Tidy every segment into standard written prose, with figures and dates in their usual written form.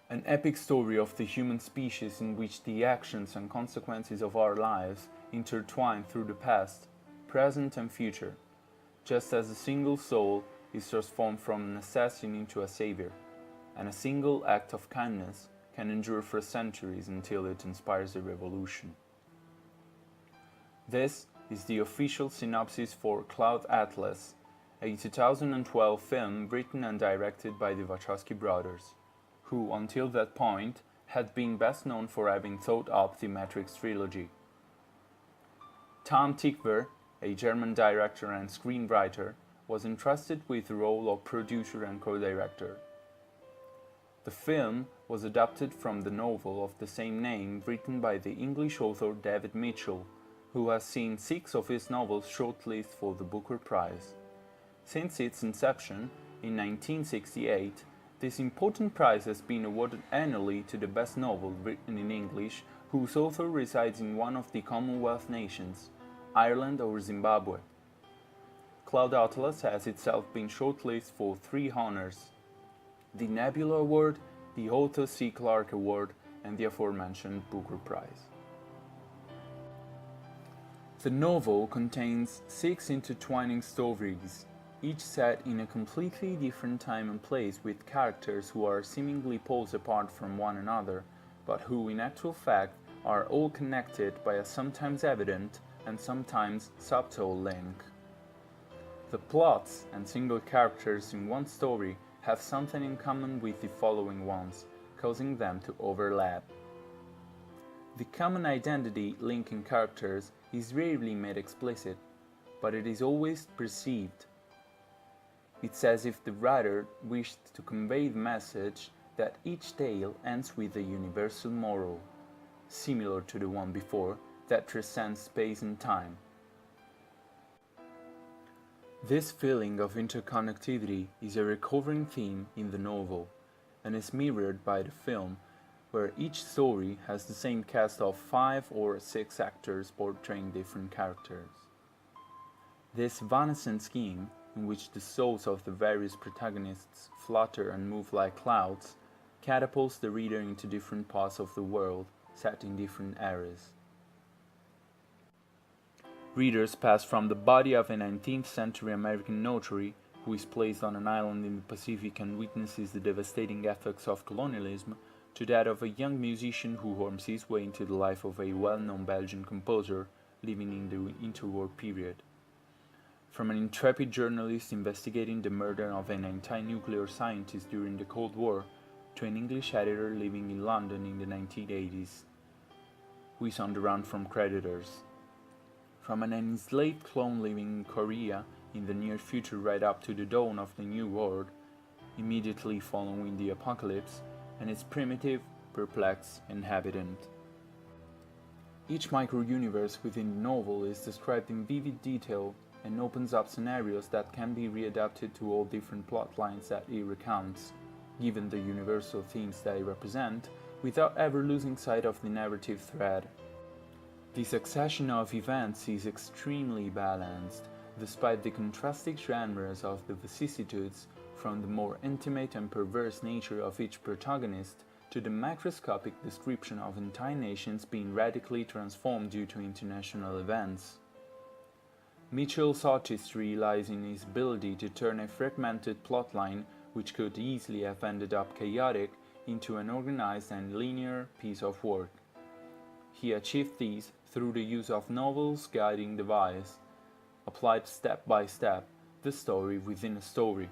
An epic story of the human species in which the actions and consequences of our lives intertwine through the past, present and future, just as a single soul is transformed from an assassin into a savior, and a single act of kindness can endure for centuries until it inspires a revolution. This is the official synopsis for Cloud Atlas, a 2012 film written and directed by the Wachowski brothers, who until that point had been best known for having thought up the Matrix trilogy. Tom Tykwer, a German director and screenwriter, was entrusted with the role of producer and co-director. The film was adapted from the novel of the same name written by the English author David Mitchell, who has seen 6 of his novels shortlisted for the Booker Prize. Since its inception, in 1968, this important prize has been awarded annually to the best novel written in English whose author resides in one of the Commonwealth nations, Ireland or Zimbabwe. Cloud Atlas has itself been shortlisted for 3 honors: the Nebula Award, the Arthur C. Clarke Award, and the aforementioned Booker Prize. The novel contains 6 intertwining stories, each set in a completely different time and place with characters who are seemingly poles apart from one another, but who in actual fact are all connected by a sometimes evident and sometimes subtle link. The plots and single characters in one story have something in common with the following ones, causing them to overlap. The common identity linking characters is rarely made explicit, but it is always perceived. It's as if the writer wished to convey the message that each tale ends with a universal moral, similar to the one before, that transcends space and time. This feeling of interconnectivity is a recurring theme in the novel, and is mirrored by the film, where each story has the same cast of 5 or 6 actors portraying different characters. This evanescent scheme, in which the souls of the various protagonists flutter and move like clouds, catapults the reader into different parts of the world, set in different eras. Readers pass from the body of a 19th century American notary, who is placed on an island in the Pacific and witnesses the devastating effects of colonialism, to that of a young musician who worms his way into the life of a well-known Belgian composer living in the interwar period. From an intrepid journalist investigating the murder of an anti-nuclear scientist during the Cold War, to an English editor living in London in the 1980s, who is on the run from creditors. From an enslaved clone living in Korea in the near future right up to the dawn of the New World, immediately following the apocalypse, and its primitive, perplexed inhabitant. Each micro-universe within the novel is described in vivid detail and opens up scenarios that can be readapted to all different plot lines that it recounts, given the universal themes they represent, without ever losing sight of the narrative thread. The succession of events is extremely balanced, despite the contrasting genres of the vicissitudes, from the more intimate and perverse nature of each protagonist to the macroscopic description of entire nations being radically transformed due to international events. Mitchell's artistry lies in his ability to turn a fragmented plotline, which could easily have ended up chaotic, into an organized and linear piece of work. He achieved this through the use of Novel's guiding device, applied step by step, the story within a story.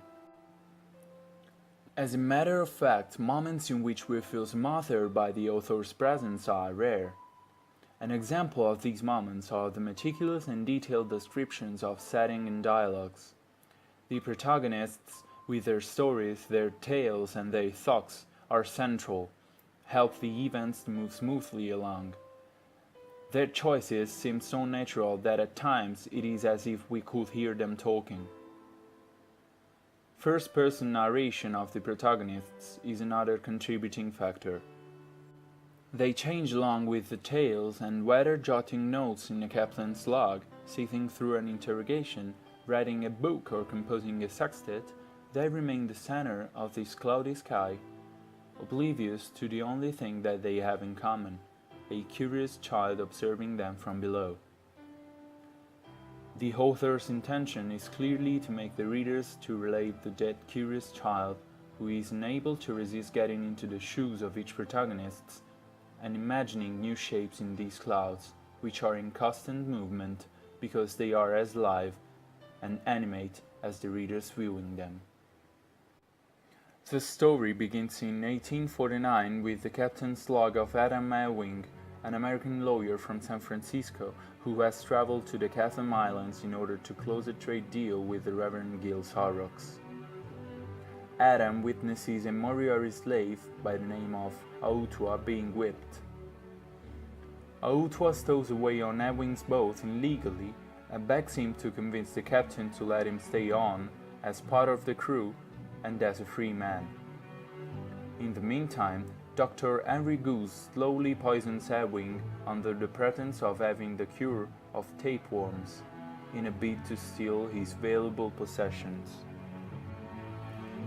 As a matter of fact, moments in which we feel smothered by the author's presence are rare. An example of these moments are the meticulous and detailed descriptions of setting and dialogues. The protagonists, with their stories, their tales, and their thoughts, are central, help the events to move smoothly along. Their choices seem so natural that at times it is as if we could hear them talking. First-person narration of the protagonists is another contributing factor. They change along with the tales, and whether jotting notes in a captain's log, sifting through an interrogation, writing a book or composing a sextet, they remain the center of this cloudy sky. oblivious to the only thing that they have in common, a curious child observing them from below. The author's intention is clearly to make the readers to relate to that curious child who is unable to resist getting into the shoes of each protagonist and imagining new shapes in these clouds, which are in constant movement because they are as live and animate as the readers viewing them. The story begins in 1849 with the captain's log of Adam Ewing, an American lawyer from San Francisco who has traveled to the Chatham Islands in order to close a trade deal with the Reverend Giles Horrocks. Adam witnesses a Moriori slave by the name of Autua being whipped. Autua stows away on Ewing's boat illegally and begs him to convince the captain to let him stay on as part of the crew and as a free man. In the meantime, Dr. Henry Goose slowly poisons Ewing under the pretense of having the cure of tapeworms, in a bid to steal his valuable possessions.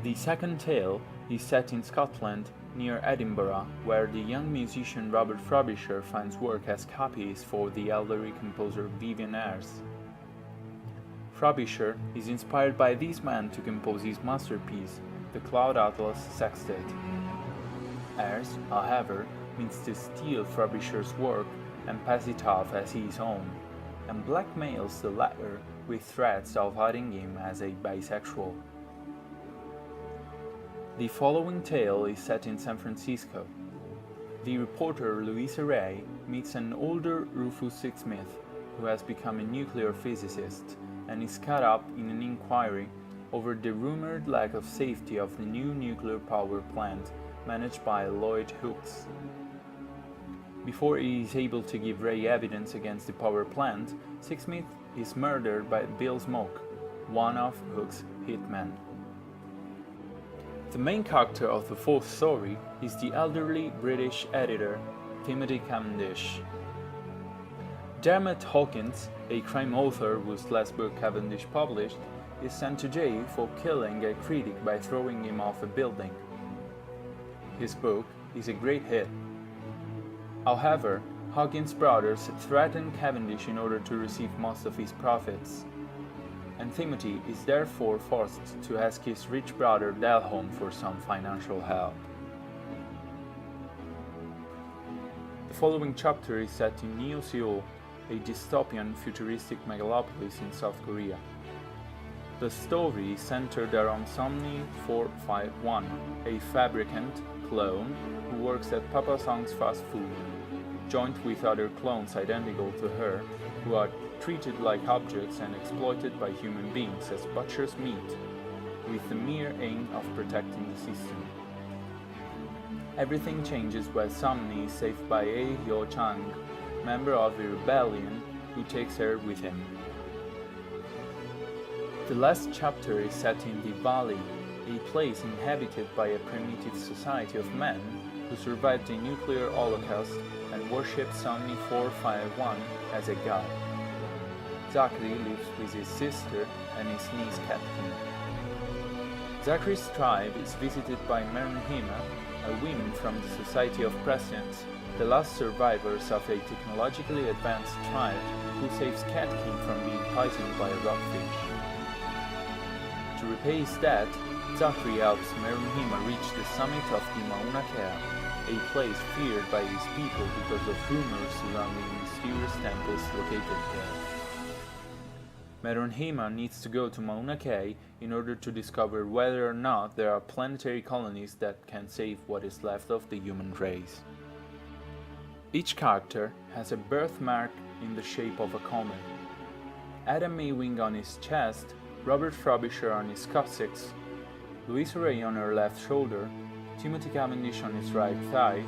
The second tale is set in Scotland, near Edinburgh, where the young musician Robert Frobisher finds work as copyist for the elderly composer Vivian Ayres. Frobisher is inspired by this man to compose his masterpiece, the Cloud Atlas Sextet. Ayres, however, means to steal Frobisher's work and pass it off as his own, and blackmails the latter with threats of outing him as a bisexual. The following tale is set in San Francisco. The reporter Louisa Ray meets an older Rufus Sixsmith who has become a nuclear physicist and is caught up in an inquiry over the rumored lack of safety of the new nuclear power plant managed by Lloyd Hooks. Before he is able to give Ray evidence against the power plant, Sixsmith is murdered by Bill Smoke, one of Hooks' hitmen. The main character of the fourth story is the elderly British editor, Timothy Cavendish. Dermot Hawkins, a crime author whose last book Cavendish published, is sent to jail for killing a critic by throwing him off a building. His book is a great hit. However, Hawkins' brothers threaten Cavendish in order to receive most of his profits, and Timothy is therefore forced to ask his rich brother Delholm for some financial help. The following chapter is set in Neo-Seoul, a dystopian futuristic megalopolis in South Korea. The story is centered around Somni 451, a fabricant clone who works at Papa Song's fast food, joined with other clones identical to her, who are treated like objects and exploited by human beings as butcher's meat, with the mere aim of protecting the system. Everything changes when Somni is saved by A Hyo Chang, member of the rebellion, who takes her with him. The last chapter is set in the Valley, a place inhabited by a primitive society of men who survived the nuclear holocaust and worship Somni 451 as a god. Zachary lives with his sister and his niece Katkin. Zachary's tribe is visited by Meronhima, a woman from the Society of Prescience, the last survivors of a technologically advanced tribe who saves Katkin from being poisoned by a rockfish. To repay his debt, Zachary helps Meronhima reach the summit of the Mauna Kea, a place feared by his people because of rumors surrounding mysterious temples located there. Meronhima needs to go to Mauna Kea in order to discover whether or not there are planetary colonies that can save what is left of the human race. Each character has a birthmark in the shape of a comet. Adam Ewing on his chest, Robert Frobisher on his coccyx, Louisa Ray on her left shoulder, Timothy Cavendish on his right thigh,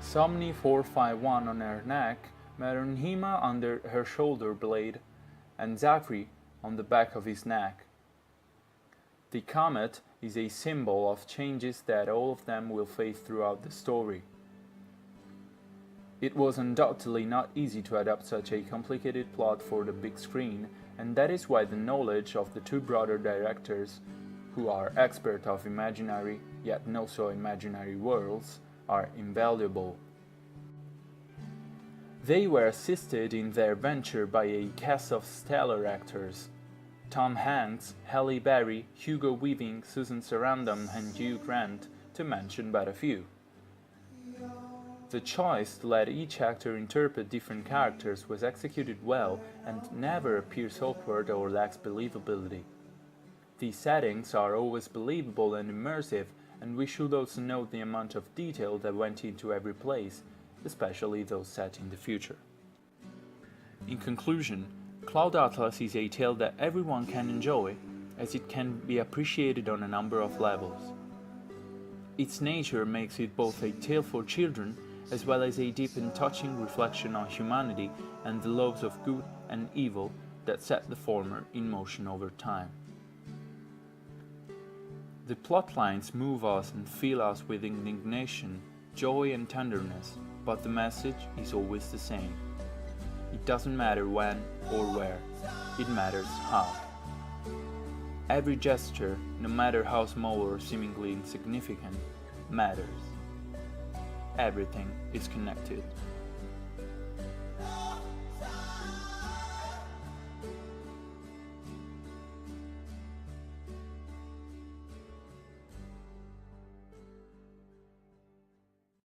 Somni 451 on her neck, Meronhima under her shoulder blade, and Zachary on the back of his neck. The comet is a symbol of changes that all of them will face throughout the story. It was undoubtedly not easy to adapt such a complicated plot for the big screen, and that is why the knowledge of the two brother directors, who are experts of imaginary yet no so imaginary worlds, are invaluable. They were assisted in their venture by a cast of stellar actors: Tom Hanks, Halle Berry, Hugo Weaving, Susan Sarandon, and Hugh Grant, to mention but a few. The choice to let each actor interpret different characters was executed well and never appears awkward or lacks believability. These settings are always believable and immersive, and we should also note the amount of detail that went into every place, especially those set in the future. In conclusion, Cloud Atlas is a tale that everyone can enjoy, as it can be appreciated on a number of levels. Its nature makes it both a tale for children, as well as a deep and touching reflection on humanity and the laws of good and evil that set the former in motion over time. The plot lines move us and fill us with indignation, joy and tenderness, but the message is always the same. It doesn't matter when or where, it matters how. Every gesture, no matter how small or seemingly insignificant, matters. Everything is connected.